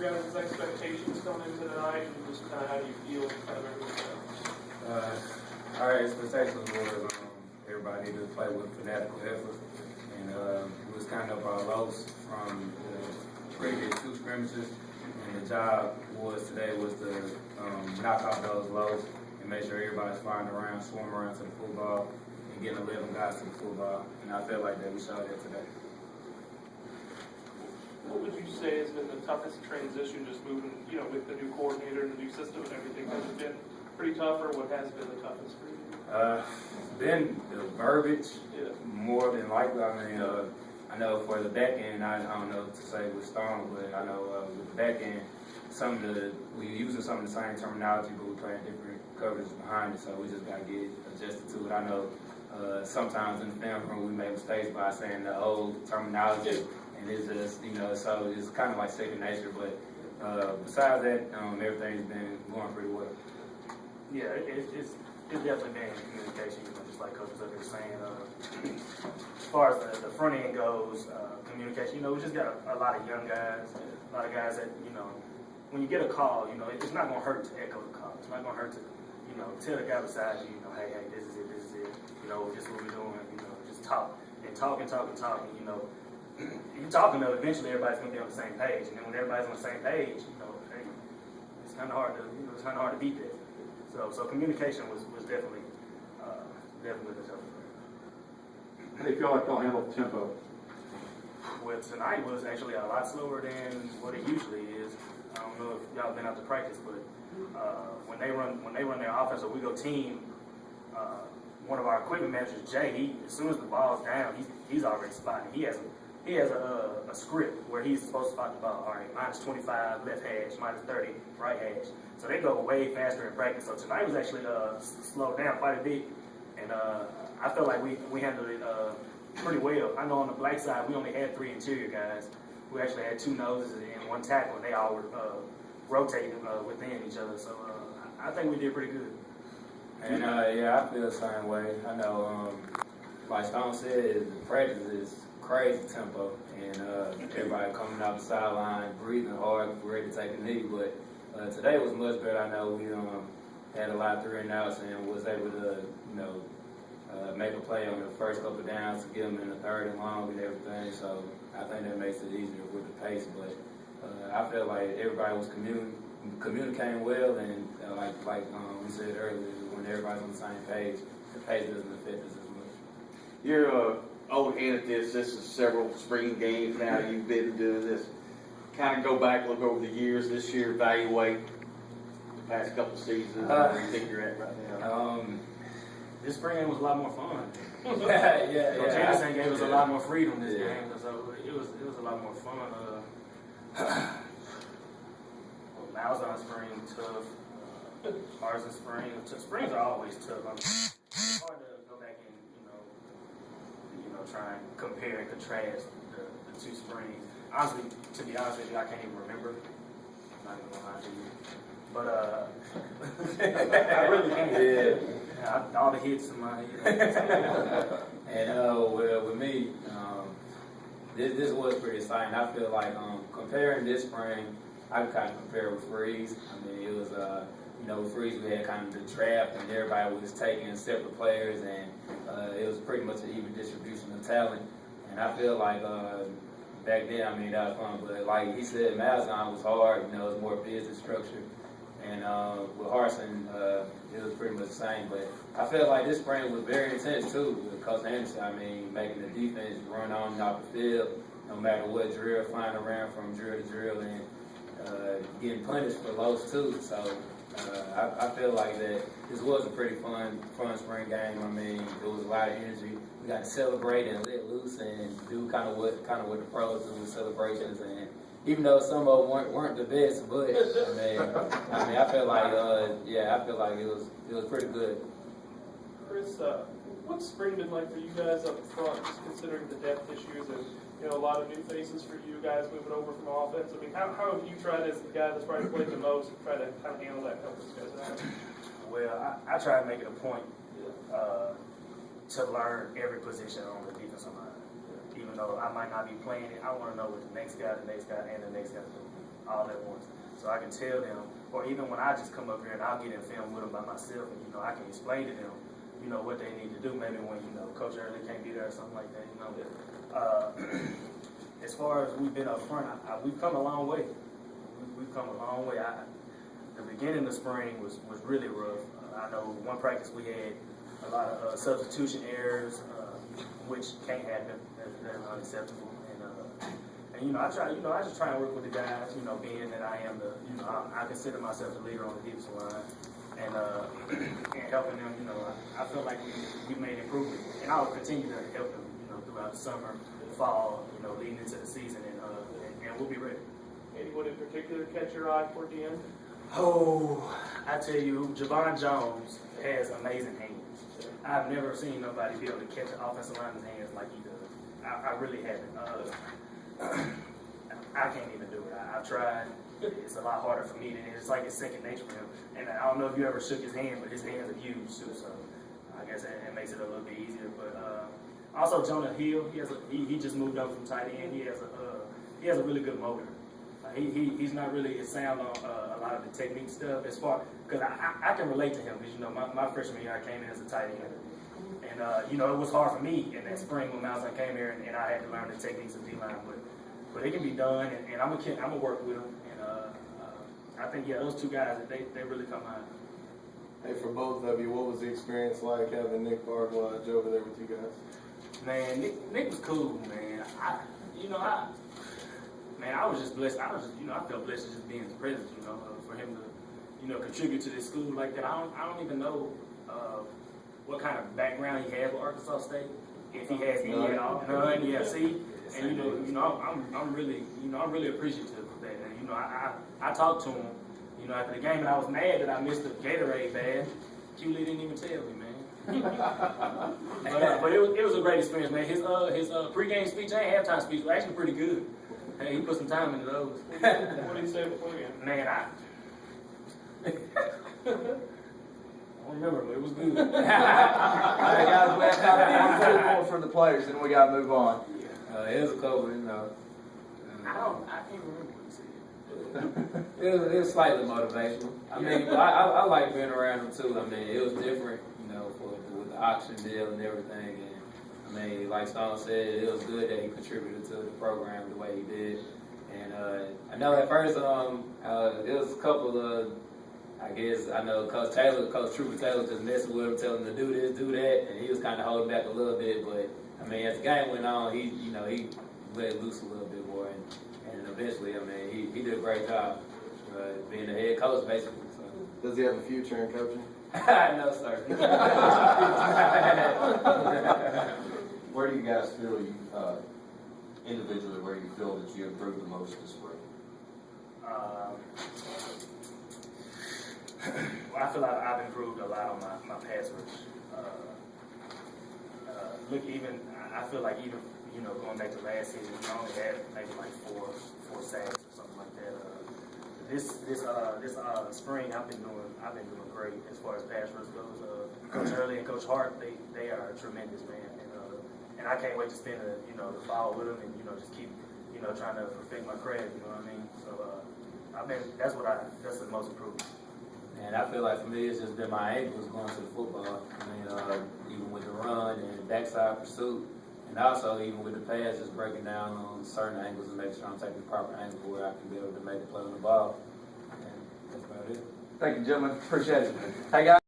guys' expectations going into tonight, and just kind of how you feel kind of everything? Our expectations was everybody to play with fanatical effort, and it was kind of our lows from the previous two scrimmages. And the job today was to knock off those lows and make sure everybody's flying around, swarming around to the football, and getting 11 guys to the football. And I felt like that we showed that today. What would you say has been the toughest transition, just moving, with the new coordinator and the new system and everything? Has it been pretty tough, or what has been the toughest for you? Then the verbiage, Yeah. more than likely. I mean, I know for the back end, I don't know what to say with Stone, but I know with the back end, we using some of the same terminology, but we playing different coverages behind it, so we just got to get adjusted to it. I know sometimes in the film room we make mistakes by saying the old terminology, and it's just, so it's kind of like second nature, but besides that, everything's been going pretty well. Yeah, it's definitely been communication, just like Coach was up here saying. As far as the front end goes, communication, we just got a lot of young guys, a lot of guys that, when you get a call, it's not going to hurt to echo the call. It's not going to hurt to, tell the guy beside you, hey, this is it, this is it, this is what we're doing, just talk. And talk, and, you're talking to, eventually everybody's going to be on the same page. And then when everybody's on the same page, hey, it's kind of hard to beat that. So communication was definitely the toughest. How do you feel like y'all handled the tempo? Well, tonight was actually a lot slower than what it usually is. I don't know if y'all been out to practice, but when they run their offense, or we go team, one of our equipment managers, Jay, as soon as the ball's down, he's already spotting. He has a script where he's supposed to spot the ball. All right, minus 25 left hash, minus 30 right hash. So they go way faster in practice. So tonight was actually slowed down quite a bit, and I felt like we handled it pretty well. I know on the black side we only had 3 interior guys. We actually had 2 noses and 1 tackle, and they all were rotating within each other. So I think we did pretty good. And I feel the same way. I know, like Stone said, the practice is crazy tempo, and everybody coming out the sideline, breathing hard, ready to take a knee. But today was much better. I know we had a lot of 3 and outs and was able to, make a play on the first couple downs to get them in the 3rd and long and everything. So I think that makes it easier with the pace. But I feel like everybody was communicating well, and like we said earlier, when everybody's on the same page, the pace doesn't affect us as much. You're old hand at this. This is several spring games now. You've been doing this. Kind of go back, look over the years this year, evaluate the past couple seasons. Where you think you're at right now? This spring game was a lot more fun. yeah. Coach Anderson gave us a lot more freedom this game, so it was a lot more fun. Malzahn spring tough. Marsden spring. Springs are always tough. It's hard to go back and try and compare and contrast the 2 springs. Honestly, to be honest with you, I can't even remember. I'm not even gonna lie to you. But I really can't. Yeah, all the hits in my head. And well, with me, this was pretty exciting. I feel like comparing this spring, I can kind of compare with Freeze. I mean, it was with Freeze we had kind of the draft, and everybody was taking separate players, and it was pretty much an even distribution of talent. And I feel like back then, I mean, that was fun. But like he said, Malzahn was hard. It was more business structure. And with Harsin, it was pretty much the same. But I felt like this spring was very intense too with Coach Anderson. I mean, making the defense run on and off the field, no matter what drill, flying around from drill to drill, and getting punished for lows too. So I feel like that this was a pretty fun spring game. I mean, it was a lot of energy. We got to celebrate and let loose and do kind of what the pros do with celebrations. And even though some of them weren't the best, but I mean, I feel like I feel like it was pretty good. Chris, what's spring been like for you guys up front, just considering the depth issues and a lot of new faces for you guys moving over from offense? I mean, how have you tried, as the guy that's probably played the most, try to kind of handle that, help those guys out? Well, I try to make it a point to learn every position on the defensive line. even though I might not be playing it, I want to know what the next guy, and the next guy do all at once. So I can tell them, or even when I just come up here and I'll get in film with them by myself, and I can explain to them, what they need to do. Maybe when Coach Early can't be there or something like that. As far as we've been up front, we've come a long way. We've come a long way. The beginning of spring was really rough. I know one practice we had a lot of substitution errors, which can't happen. That's unacceptable. And I just try and work with the guys. Being that I am I consider myself the leader on the defensive line, and helping them. I feel like we made improvement, and I'll continue to help them. Throughout the summer, fall, leading into the season, and we'll be ready. Anyone in particular catch your eye toward the end? Oh, I tell you, Javon Jones has amazing hands. I've never seen nobody be able to catch an offensive lineman's hands like he does. I really haven't. I can't even do it. I've tried. It's a lot harder for me than it is. It's like it's second nature for him. And I don't know if you ever shook his hand, but his hands are huge too. So I guess that makes it a little bit easier. But also Jonah Hill, he just moved up from tight end. He has a really good motor. He's not really as sound on a lot of the technique stuff as far, because I can relate to him, because my freshman year I came in as a tight end, and it was hard for me in that spring when Malzahn came here, and I had to learn the techniques of D-line, but it can be done, and I'm gonna work with them, and I think those two guys, they really come out. Hey, for both of you, what was the experience like having Nick Bargwaj over there with you guys? Man, Nick was cool, man. I was just blessed. I felt blessed to just be in his presence, for him to, contribute to this school like that. I don't even know what kind of background he had with Arkansas State, if he has any at all. None, yeah. See, and I'm really appreciative of that. And I talked to him, after the game, and I was mad that I missed the Gatorade bad. Q Lee didn't even tell me, man. but it was a great experience, man. His pregame speech and halftime speech were actually pretty good. Hey, he put some time into those. What did he say before the game? Man, I don't remember, but it was good. All right, guys, we have time for one more from the players, and we got to move on. It was a couple, I can't remember what he said. it was slightly motivational. I like being around them too. It was different, with the auction deal and everything. And like Stone said, it was good that he contributed to the program the way he did. And I know at first, there was a couple of, I know Coach Trooper Taylor just messing with him, telling him to do this, do that, and he was kind of holding back a little bit. But as the game went on, he let loose a little bit more, and eventually, he did a great job being the head coach, basically. So. Does he have a future in coaching? No, sir. Where do you guys feel individually, where you feel that you improved the most this spring? I feel like I've improved a lot on my pass rush. I feel like even going back to last season, I only had maybe like four sacks or something like that. This spring I've been doing great as far as pass rush goes. Coach Early and Coach Hart, they are tremendous, man. And I can't wait to spend the fall with them and just keep trying to perfect my craft. You know what I mean? So that's the most improvement. And I feel like for me, it's just been my ankles going to the football. Even with the run and backside pursuit, and also even with the pass, just breaking down on certain angles and making sure I'm taking the proper angle where I can be able to make the play on the ball. And that's about it. Thank you, gentlemen. Appreciate it. Hey, guys.